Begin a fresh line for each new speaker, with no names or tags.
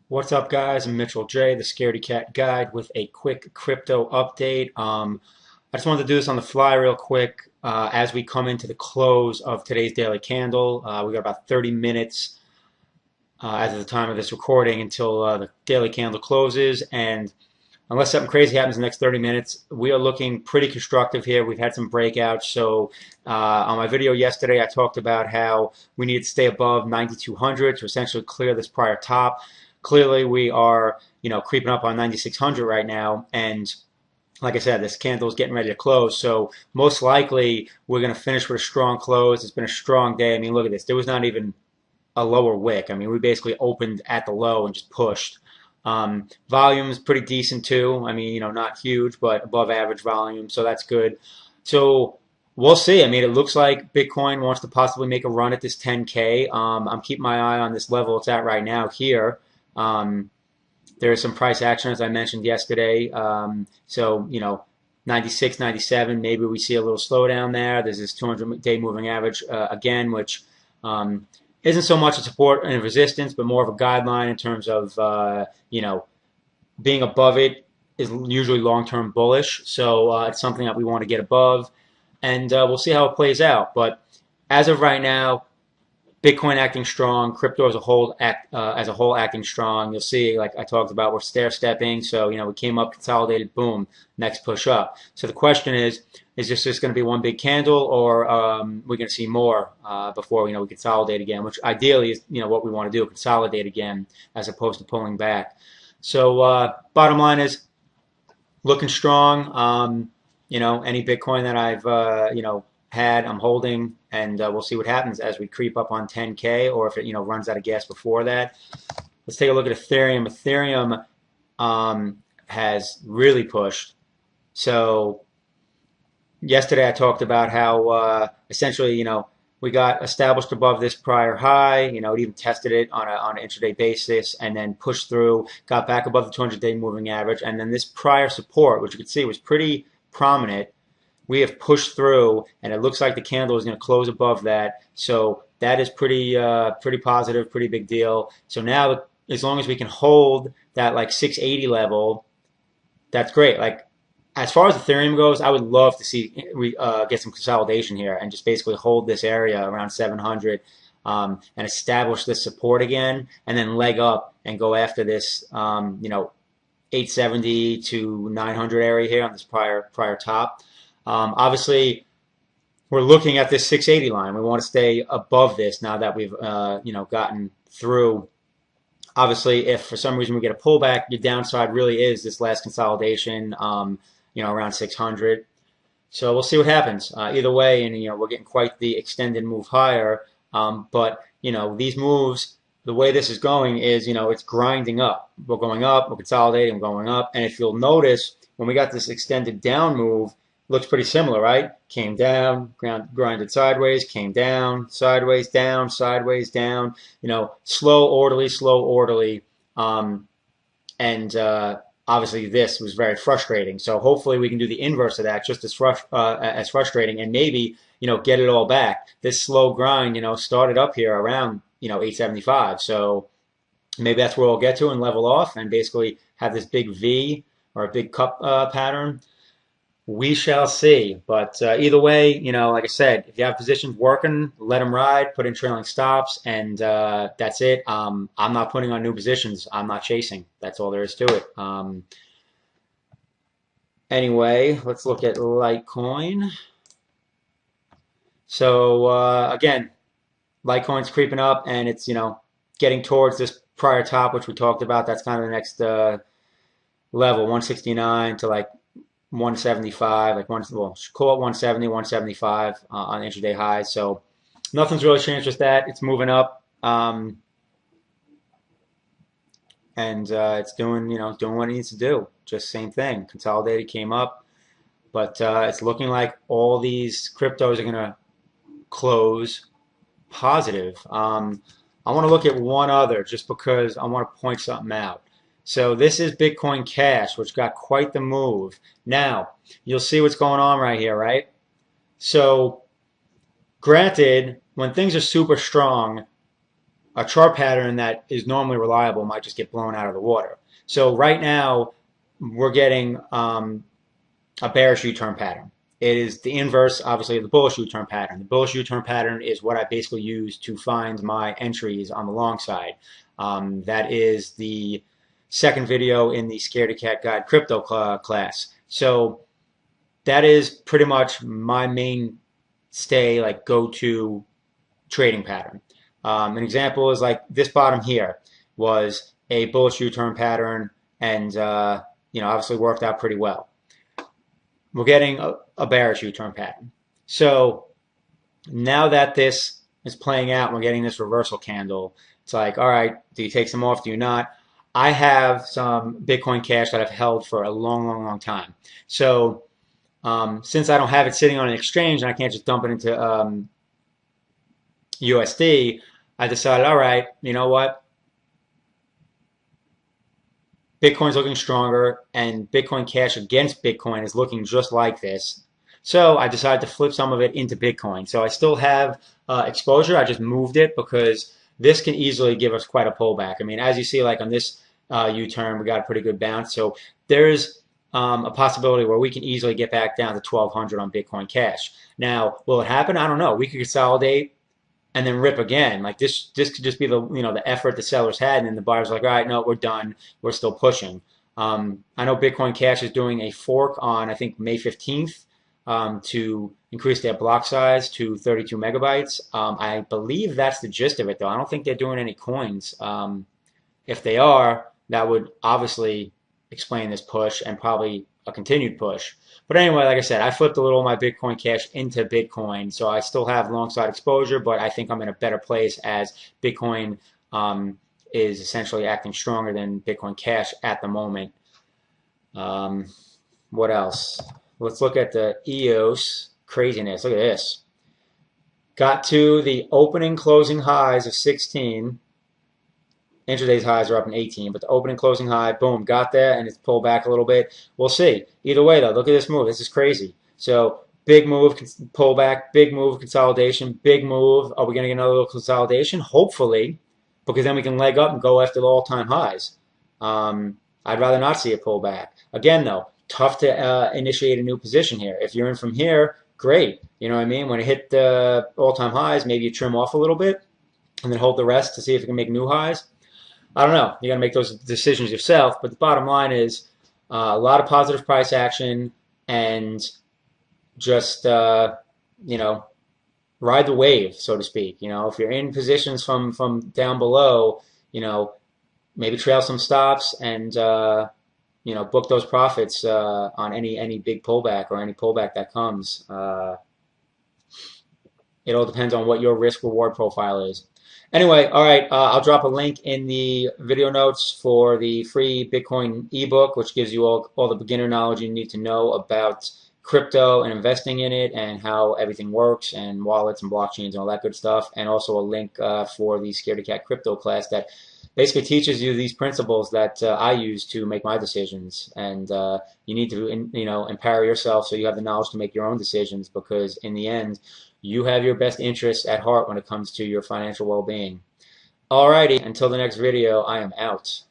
What's up, guys? I'm Mitchell J, the Scaredy Cat Guide, with a quick crypto update. I just wanted to do this on the fly real quick as we come into the close of today's daily candle. We got about 30 minutes as of the time of this recording until the daily candle closes. And unless something crazy happens in the next 30 minutes, we are looking pretty constructive here. We've had some breakouts. So on my video yesterday, I talked about how we need to stay above 9,200 to essentially clear this prior top. Clearly, we are, creeping up on 9,600 right now, and like I said, this candle is getting ready to close. So most likely, we're going to finish with a strong close. It's been a strong day. I mean, look at this. There was not even a lower wick. I mean, we basically opened at the low and just pushed. Volume's pretty decent too. I mean, not huge, but above average volume, so that's good. So we'll see. I mean, it looks like Bitcoin wants to possibly make a run at this 10K. I'm keeping my eye on this level it's at right now here. Um, there is some price action, as I mentioned yesterday. So, 96, 97, maybe we see a little slowdown there. There's this 200-day moving average again, which isn't so much a support and a resistance, but more of a guideline in terms of, being above it is usually long-term bullish. So it's something that we want to get above, and we'll see how it plays out. But as of right now, Bitcoin acting strong, crypto as a whole acting strong. You'll see, like I talked about, we're stair stepping. So we came up, consolidated, boom, next push up. So the question is this just going to be one big candle, or we're going to see more before we consolidate again? Which ideally is what we want to do, consolidate again as opposed to pulling back. So bottom line is looking strong. Any Bitcoin that I've had, I'm holding, and we'll see what happens as we creep up on 10K, or if it runs out of gas before that. Let's take a look at Ethereum. Ethereum has really pushed. So yesterday I talked about how essentially we got established above this prior high. It even tested it on an intraday basis, and then pushed through, got back above the 200-day moving average, and then this prior support, which you can see was pretty prominent, we have pushed through, and it looks like the candle is going to close above that. So that is pretty positive, pretty big deal. So now, as long as we can hold that like 680 level, that's great. Like as far as Ethereum goes, I would love to see we get some consolidation here and just basically hold this area around 700 and establish this support again, and then leg up and go after this 870 to 900 area here on this prior top. Obviously, we're looking at this 680 line. We want to stay above this now that we've gotten through. Obviously, if for some reason we get a pullback, your downside really is this last consolidation, around 600. So we'll see what happens. Either way, and we're getting quite the extended move higher. But these moves, the way this is going is it's grinding up. We're going up, we're consolidating, we're going up, and if you'll notice, when we got this extended down move, looks pretty similar, right? Came down, grinded sideways, came down, sideways, down, sideways, down. Slow, orderly. And obviously, this was very frustrating. So hopefully, we can do the inverse of that, just as frustrating, and maybe get it all back. This slow grind, started up here around 875. So maybe that's where we'll get to and level off, and basically have this big V or a big cup pattern. We shall see. But either way, like I said, if you have positions working, let them ride, put in trailing stops, and that's it. I'm not putting on new positions. I'm not chasing. That's all there is to it. Anyway, let's look at Litecoin. So again, Litecoin's creeping up, and it's getting towards this prior top, which we talked about. That's kind of the next level, 169 to like 175, like call it 170, 175 on intraday highs. So nothing's really changed with that. It's moving up, and it's doing what it needs to do. Just same thing. Consolidated, came up, but it's looking like all these cryptos are going to close positive. I want to look at one other just because I want to point something out. So this is Bitcoin Cash, which got quite the move. Now, you'll see what's going on right here, right? So, granted, when things are super strong, a chart pattern that is normally reliable might just get blown out of the water. So right now we're getting a bearish U-turn pattern. It is the inverse, obviously, of the bullish U-turn pattern. The bullish U-turn pattern is what I basically use to find my entries on the long side. That is the second video in the Scaredy Cat Guide crypto class. So that is pretty much my mainstay, like go-to trading pattern. An example is like this bottom here was a bullish U-turn pattern, and obviously worked out pretty well. We're getting a bearish U-turn pattern. So now that this is playing out, we're getting this reversal candle. It's like, all right, do you take some off? Do you not? I have some Bitcoin Cash that I've held for a long, long, long time. So since I don't have it sitting on an exchange and I can't just dump it into USD, I decided, all right, you know what? Bitcoin's looking stronger, and Bitcoin Cash against Bitcoin is looking just like this. So I decided to flip some of it into Bitcoin. So I still have exposure. I just moved it because this can easily give us quite a pullback. I mean, as you see, like on this U-turn, we got a pretty good bounce. So there's a possibility where we can easily get back down to 1,200 on Bitcoin Cash. Now, will it happen? I don't know. We could consolidate and then rip again. Like this could just be the effort the sellers had, and then the buyers are like, all right, no, we're done. We're still pushing. I know Bitcoin Cash is doing a fork on, I think, May 15th to increase their block size to 32 megabytes. I believe that's the gist of it, though. I don't think they're doing any coins. If they are, that would obviously explain this push and probably a continued push. But anyway, like I said, I flipped a little of my Bitcoin Cash into Bitcoin, so I still have long side exposure, but I think I'm in a better place as Bitcoin is essentially acting stronger than Bitcoin Cash at the moment. What else? Let's look at the EOS craziness. Look at this. Got to the opening closing highs of 16. Intraday's highs are up in 18, but the opening closing high, boom, got there, and it's pulled back a little bit. We'll see. Either way, though, look at this move. This is crazy. So big move, pullback, big move, consolidation, big move. Are we going to get another little consolidation? Hopefully, because then we can leg up and go after the all-time highs. I'd rather not see a pullback. Again, though, tough to initiate a new position here. If you're in from here, great. You know what I mean? When it hit the all-time highs, maybe you trim off a little bit and then hold the rest to see if it can make new highs. I don't know. You got to make those decisions yourself. But the bottom line is a lot of positive price action, and just ride the wave, so to speak. If you're in positions from down below, maybe trail some stops and book those profits on any big pullback or any pullback that comes. It all depends on what your risk reward profile is. Anyway, all right, I'll drop a link in the video notes for the free Bitcoin ebook, which gives you all the beginner knowledge you need to know about crypto and investing in it and how everything works and wallets and blockchains and all that good stuff. And also a link for the Scaredy Cat crypto class that basically teaches you these principles that I use to make my decisions. And you need to empower yourself so you have the knowledge to make your own decisions, because in the end, you have your best interests at heart when it comes to your financial well-being. Alrighty, until the next video, I am out.